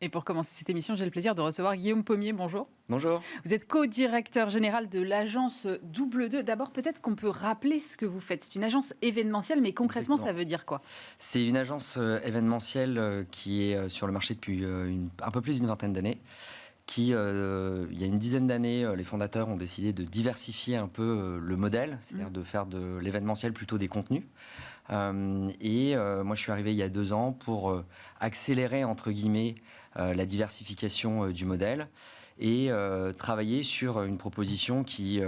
Et pour commencer cette émission, j'ai le plaisir de recevoir Guillaume Pommier. Bonjour. Bonjour. Vous êtes co-directeur général de l'agence Double 2. D'abord, peut-être qu'on peut rappeler ce que vous faites. C'est une agence événementielle, mais concrètement, Exactement. Ça veut dire quoi? C'est une agence événementielle qui est sur le marché depuis un peu plus d'une vingtaine d'années. Il y a une dizaine d'années, les fondateurs ont décidé de diversifier un peu le modèle, c'est-à-dire de faire de l'événementiel plutôt des contenus. Moi, je suis arrivé il y a 2 ans pour accélérer, entre guillemets, la diversification du modèle et travailler sur une proposition qui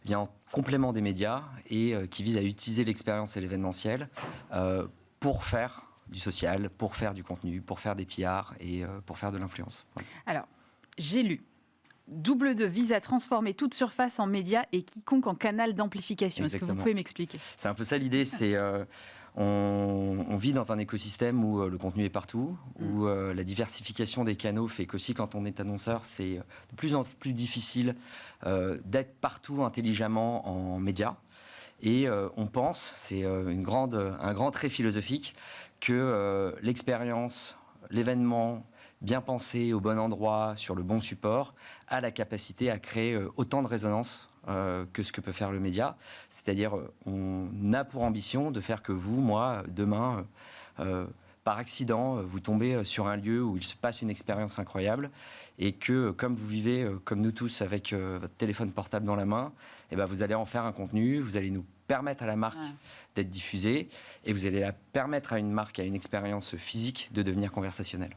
vient en complément des médias et qui vise à utiliser l'expérience et l'événementiel pour faire du social, pour faire du contenu, pour faire des PR et pour faire de l'influence. Voilà. Alors, j'ai lu. Double 2 vise à transformer toute surface en médias et quiconque en canal d'amplification. Est-ce que vous pouvez m'expliquer? C'est un peu ça l'idée, c'est on vit dans un écosystème où le contenu est partout, où la diversification des canaux fait qu'aussi quand on est annonceur, c'est de plus en plus difficile d'être partout intelligemment en médias. Et on pense, c'est un grand trait philosophique, que l'expérience, l'événement, bien pensé au bon endroit, sur le bon support, a la capacité à créer autant de résonance que ce que peut faire le média. C'est-à-dire, on a pour ambition de faire que vous, moi, demain, par accident, vous tombez sur un lieu où il se passe une expérience incroyable et que, comme vous vivez, comme nous tous, avec votre téléphone portable dans la main, eh ben, vous allez en faire un contenu, vous allez nous permettre à la marque d'être diffusée et vous allez la permettre à une marque, à une expérience physique de devenir conversationnelle.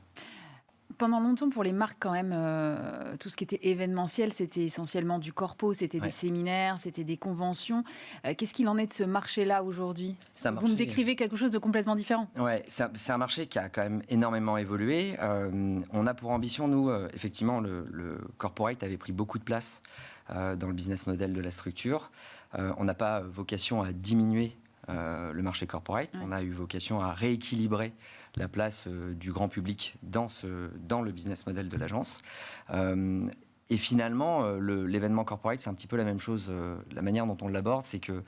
Pendant longtemps, pour les marques, quand même, tout ce qui était événementiel, c'était essentiellement du corpo, c'était des séminaires, c'était des conventions. Qu'est-ce qu'il en est de ce marché-là aujourd'hui? Vous me décrivez quelque chose de complètement différent. Ouais, c'est un marché qui a quand même énormément évolué. On a pour ambition, nous, effectivement, le corporate avait pris beaucoup de place dans le business model de la structure. On n'a pas vocation à diminuer le marché corporate. On a eu vocation à rééquilibrer la place du grand public dans le business model de l'agence. Et finalement, l'événement corporate, c'est un petit peu la même chose. La manière dont on l'aborde, c'est que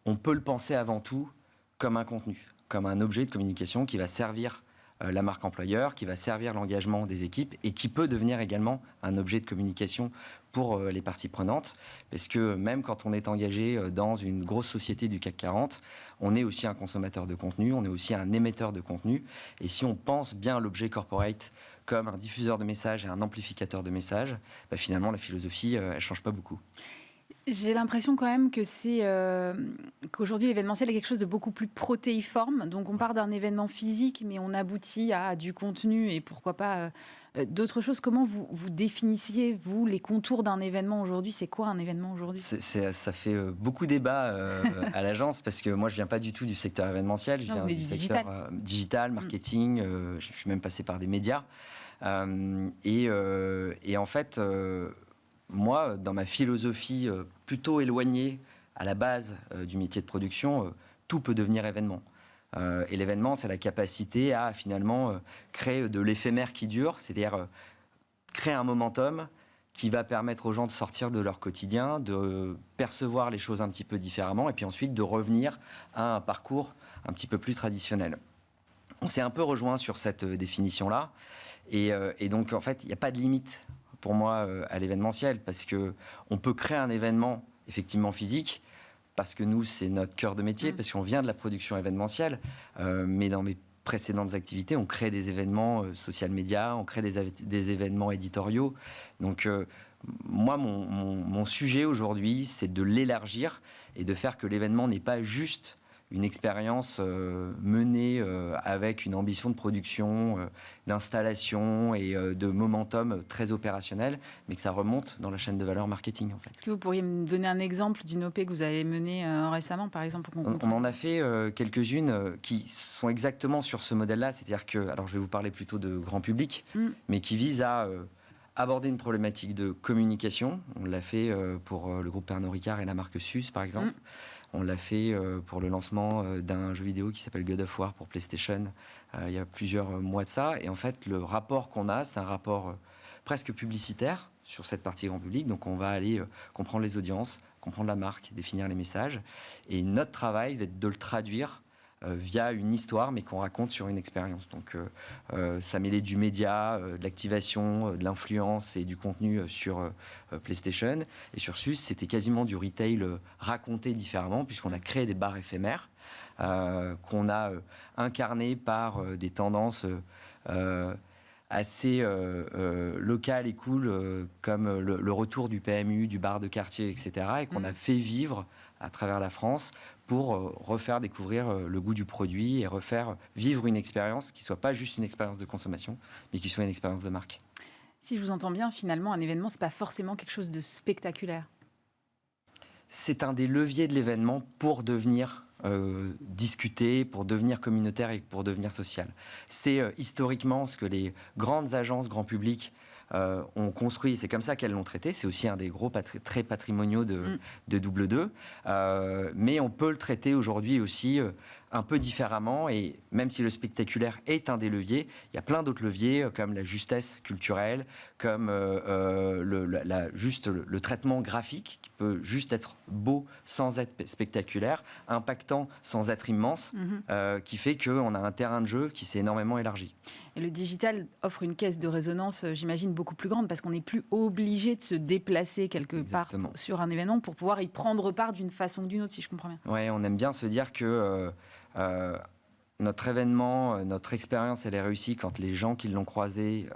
on peut le penser avant tout comme un contenu, comme un objet de communication qui va servir la marque employeur, qui va servir l'engagement des équipes et qui peut devenir également un objet de communication pour les parties prenantes. Parce que même quand on est engagé dans une grosse société du CAC 40, on est aussi un consommateur de contenu, on est aussi un émetteur de contenu. Et si on pense bien l'objet corporate comme un diffuseur de messages et un amplificateur de messages, bah finalement la philosophie, elle ne change pas beaucoup. J'ai l'impression quand même que qu'aujourd'hui l'événementiel est quelque chose de beaucoup plus protéiforme. Donc on part d'un événement physique, mais on aboutit à du contenu et pourquoi pas d'autres choses. Comment vous définissiez, vous, les contours d'un événement aujourd'hui? C'est quoi un événement aujourd'hui? Ça fait beaucoup débat à l'agence parce que moi je viens pas du tout du secteur événementiel, je viens du secteur digital, marketing, je suis même passé par des médias. Et en fait... moi, dans ma philosophie plutôt éloignée à la base du métier de production, tout peut devenir événement. Et l'événement, c'est la capacité à finalement créer de l'éphémère qui dure, c'est-à-dire créer un momentum qui va permettre aux gens de sortir de leur quotidien, de percevoir les choses un petit peu différemment et puis ensuite de revenir à un parcours un petit peu plus traditionnel. On s'est un peu rejoint sur cette définition-là et donc en fait, il n'y a pas de limite pour moi à l'événementiel parce que on peut créer un événement effectivement physique parce que nous c'est notre cœur de métier parce qu'on vient de la production événementielle mais dans mes précédentes activités on crée des événements social média, on crée des événements éditoriaux donc moi mon sujet aujourd'hui c'est de l'élargir et de faire que l'événement n'est pas juste une expérience menée avec une ambition de production, d'installation et de momentum très opérationnel, mais que ça remonte dans la chaîne de valeur marketing. En fait. Est-ce que vous pourriez me donner un exemple d'une OP que vous avez menée récemment, par exemple pour on en a fait quelques-unes qui sont exactement sur ce modèle-là, c'est-à-dire que, alors je vais vous parler plutôt de grand public, mais qui visent à aborder une problématique de communication. On l'a fait pour le groupe Pernod Ricard et la marque Suze, par exemple. On l'a fait pour le lancement d'un jeu vidéo qui s'appelle God of War pour PlayStation il y a plusieurs mois de ça. Et en fait, le rapport qu'on a, c'est un rapport presque publicitaire sur cette partie grand public. Donc, on va aller comprendre les audiences, comprendre la marque, définir les messages. Et notre travail va être de le traduire via une histoire, mais qu'on raconte sur une expérience. Donc, ça mêlait du média, de l'activation, de l'influence et du contenu sur PlayStation. Et sur SUS, c'était quasiment du retail raconté différemment, puisqu'on a créé des bars éphémères, qu'on a incarné par des tendances assez locales et cool, comme le retour du PMU, du bar de quartier, etc., et qu'on a fait vivre à travers la France pour refaire découvrir le goût du produit et refaire vivre une expérience qui ne soit pas juste une expérience de consommation, mais qui soit une expérience de marque. Si je vous entends bien, finalement, un événement, ce n'est pas forcément quelque chose de spectaculaire. C'est un des leviers de l'événement pour devenir discuter, pour devenir communautaire et pour devenir social. C'est historiquement ce que les grandes agences grand public ont construit, c'est comme ça qu'elles l'ont traité. C'est aussi un des gros traits patrimoniaux de Double 2. Mais on peut le traiter aujourd'hui aussi un peu différemment, et même si le spectaculaire est un des leviers, il y a plein d'autres leviers comme la justesse culturelle, comme le traitement graphique qui peut juste être beau sans être spectaculaire, impactant sans être immense, qui fait qu'on a un terrain de jeu qui s'est énormément élargi. Et le digital offre une caisse de résonance, j'imagine, beaucoup plus grande, parce qu'on n'est plus obligé de se déplacer quelque part sur un événement pour pouvoir y prendre part d'une façon ou d'une autre, si je comprends bien. Oui, on aime bien se dire que notre événement, notre expérience, elle est réussie quand les gens qui l'ont croisé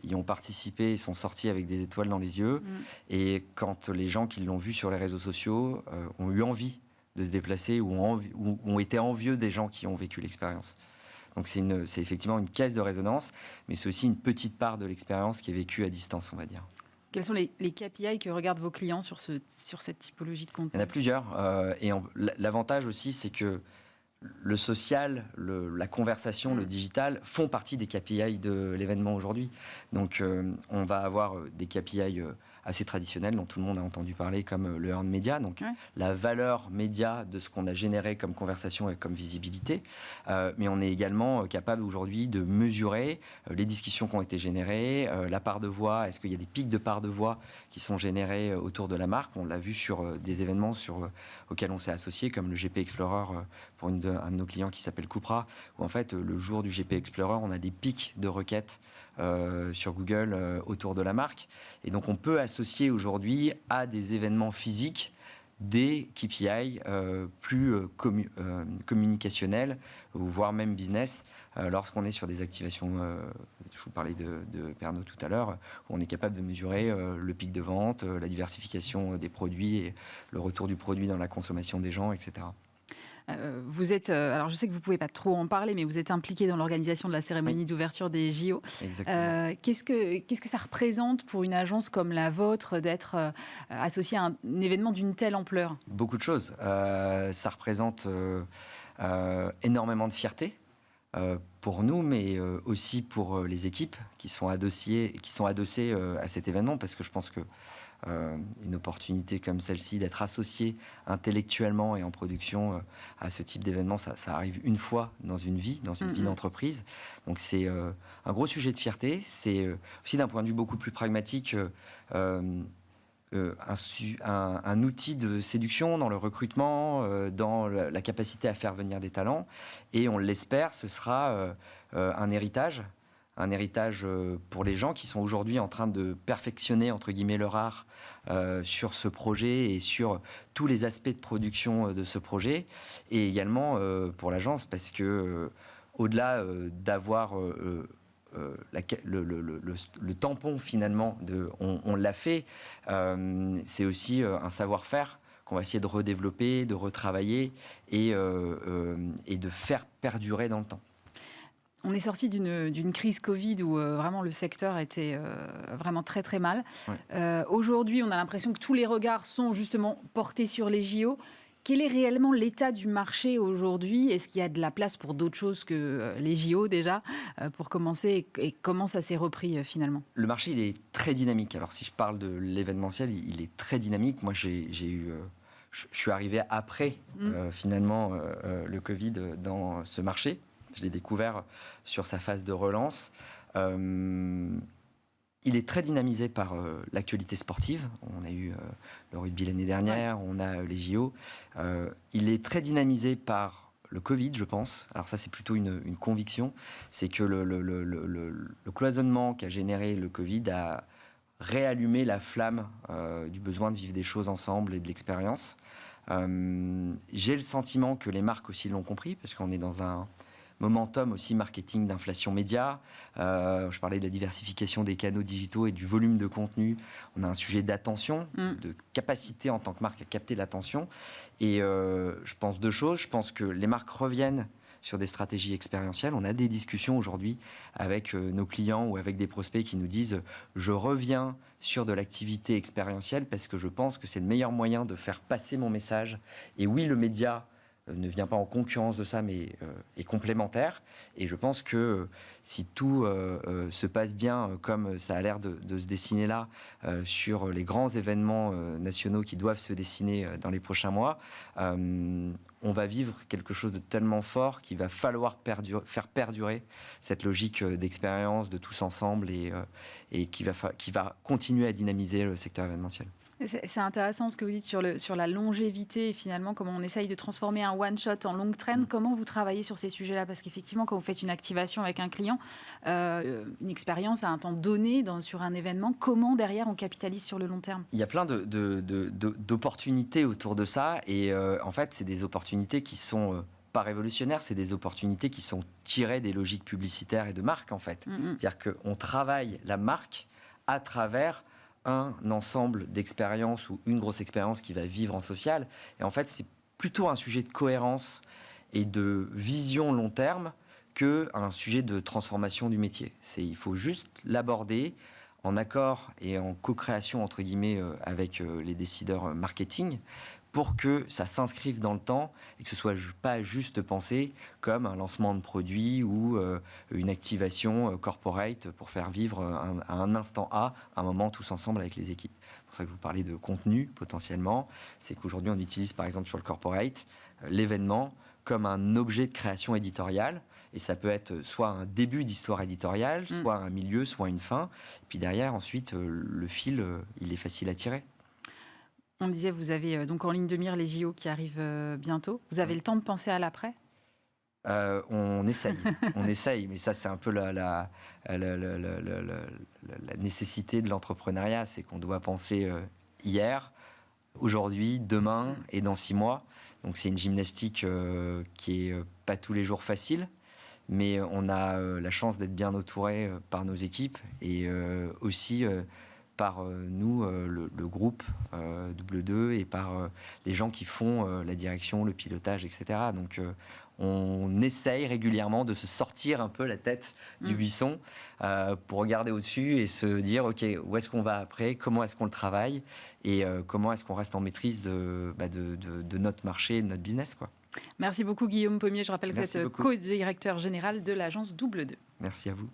y ont participé et sont sortis avec des étoiles dans les yeux, et quand les gens qui l'ont vu sur les réseaux sociaux ont eu envie de se déplacer ou ont été envieux des gens qui ont vécu l'expérience. Donc c'est effectivement une caisse de résonance, mais c'est aussi une petite part de l'expérience qui est vécue à distance, on va dire. Quels sont les KPI que regardent vos clients sur cette typologie de contenu ? Il y en a plusieurs. Et l'avantage aussi, c'est que le social, la conversation, le digital font partie des KPI de l'événement aujourd'hui. Donc on va avoir des KPI assez traditionnels dont tout le monde a entendu parler, comme le earned media, donc la valeur média de ce qu'on a généré comme conversation et comme visibilité. Mais on est également capable aujourd'hui de mesurer les discussions qui ont été générées, la part de voix, est-ce qu'il y a des pics de part de voix qui sont générés autour de la marque. On l'a vu sur des événements auxquels on s'est associé, comme le GP Explorer pour un de nos clients qui s'appelle Cupra, où en fait le jour du GP Explorer, on a des pics de requêtes sur Google autour de la marque. Et donc on peut associer aujourd'hui à des événements physiques des KPI plus communicationnels, voire même business, lorsqu'on est sur des activations, je vous parlais de Pernod tout à l'heure, où on est capable de mesurer le pic de vente, la diversification des produits et le retour du produit dans la consommation des gens, etc. Vous êtes, alors je sais que vous ne pouvez pas trop en parler, mais vous êtes impliqué dans l'organisation de la cérémonie d'ouverture des JO. Qu'est-ce que ça représente pour une agence comme la vôtre d'être associée à un événement d'une telle ampleur ? Beaucoup de choses. Ça représente énormément de fierté pour nous, mais aussi pour les équipes qui sont adossées à cet événement, parce que je pense que une opportunité comme celle-ci, d'être associé intellectuellement et en production à ce type d'événement, ça arrive une fois dans une vie d'entreprise. Donc c'est un gros sujet de fierté. C'est aussi d'un point de vue beaucoup plus pragmatique un outil de séduction dans le recrutement, dans la capacité à faire venir des talents. Et on l'espère, ce sera un héritage pour les gens qui sont aujourd'hui en train de perfectionner, entre guillemets, leur art sur ce projet et sur tous les aspects de production de ce projet. Et également pour l'agence, parce que au-delà d'avoir le tampon, finalement, on l'a fait, c'est aussi un savoir-faire qu'on va essayer de redévelopper, de retravailler et de faire perdurer dans le temps. On est sorti d'une crise Covid où vraiment le secteur était vraiment très très mal. Aujourd'hui, on a l'impression que tous les regards sont justement portés sur les JO. Quel est réellement l'état du marché aujourd'hui ? Est-ce qu'il y a de la place pour d'autres choses que les JO déjà, pour commencer ? Et comment ça s'est repris finalement ? Le marché, il est très dynamique. Alors si je parle de l'événementiel, il est très dynamique. Moi, je suis arrivé après finalement le Covid dans ce marché. Je l'ai découvert sur sa phase de relance. Il est très dynamisé par l'actualité sportive. On a eu le rugby l'année dernière, on a les JO. Il est très dynamisé par le Covid, je pense. Alors ça, c'est plutôt une conviction. C'est que le cloisonnement qu'a généré le Covid a réallumé la flamme du besoin de vivre des choses ensemble et de l'expérience. J'ai le sentiment que les marques aussi l'ont compris, parce qu'on est dans un momentum aussi marketing d'inflation média. Je parlais de la diversification des canaux digitaux et du volume de contenu. On a un sujet d'attention, de capacité en tant que marque à capter l'attention. Et je pense deux choses. Je pense que les marques reviennent sur des stratégies expérientielles. On a des discussions aujourd'hui avec nos clients ou avec des prospects qui nous disent « je reviens sur de l'activité expérientielle parce que je pense que c'est le meilleur moyen de faire passer mon message ». Et oui, le média ne vient pas en concurrence de ça, mais est complémentaire. Et je pense que si tout se passe bien, comme ça a l'air de se dessiner là, sur les grands événements nationaux qui doivent se dessiner dans les prochains mois, on va vivre quelque chose de tellement fort qu'il va falloir faire perdurer cette logique d'expérience, de tous ensemble, et qui va continuer à dynamiser le secteur événementiel. C'est intéressant ce que vous dites sur la longévité et finalement comment on essaye de transformer un one-shot en long trend. Comment vous travaillez sur ces sujets-là? Parce qu'effectivement, quand vous faites une activation avec un client, une expérience à un temps donné sur un événement, comment derrière on capitalise sur le long terme? Il y a plein d'opportunités autour de ça et en fait, c'est des opportunités qui sont pas révolutionnaires, c'est des opportunités qui sont tirées des logiques publicitaires et de marque en fait. C'est-à-dire qu'on travaille la marque à travers un ensemble d'expériences ou une grosse expérience qui va vivre en social. Et en fait, c'est plutôt un sujet de cohérence et de vision long terme qu'un sujet de transformation du métier. Il faut juste l'aborder en accord et en co-création, entre guillemets, avec les décideurs marketing, pour que ça s'inscrive dans le temps et que ce soit pas juste pensé comme un lancement de produit ou une activation corporate pour faire vivre à un instant A, un moment tous ensemble avec les équipes. C'est pour ça que je vous parlais de contenu potentiellement. C'est qu'aujourd'hui on utilise par exemple sur le corporate l'événement comme un objet de création éditoriale. Et ça peut être soit un début d'histoire éditoriale, soit un milieu, soit une fin. Et puis derrière, ensuite, le fil, il est facile à tirer. On disait, vous avez donc en ligne de mire les JO qui arrivent bientôt. Vous avez le temps de penser à l'après? On essaye, mais ça c'est un peu la nécessité de l'entrepreneuriat, c'est qu'on doit penser hier, aujourd'hui, demain et dans 6 mois. Donc c'est une gymnastique qui est pas tous les jours facile, mais on a la chance d'être bien entouré par nos équipes et aussi par nous, le groupe W2 et par les gens qui font la direction, le pilotage, etc. Donc on essaye régulièrement de se sortir un peu la tête du buisson pour regarder au-dessus et se dire ok, où est-ce qu'on va après, comment est-ce qu'on le travaille et comment est-ce qu'on reste en maîtrise de notre marché et de notre business, quoi. Merci beaucoup Guillaume Pommier. Je rappelle que vous êtes co-directeur général de l'agence W2. Merci à vous.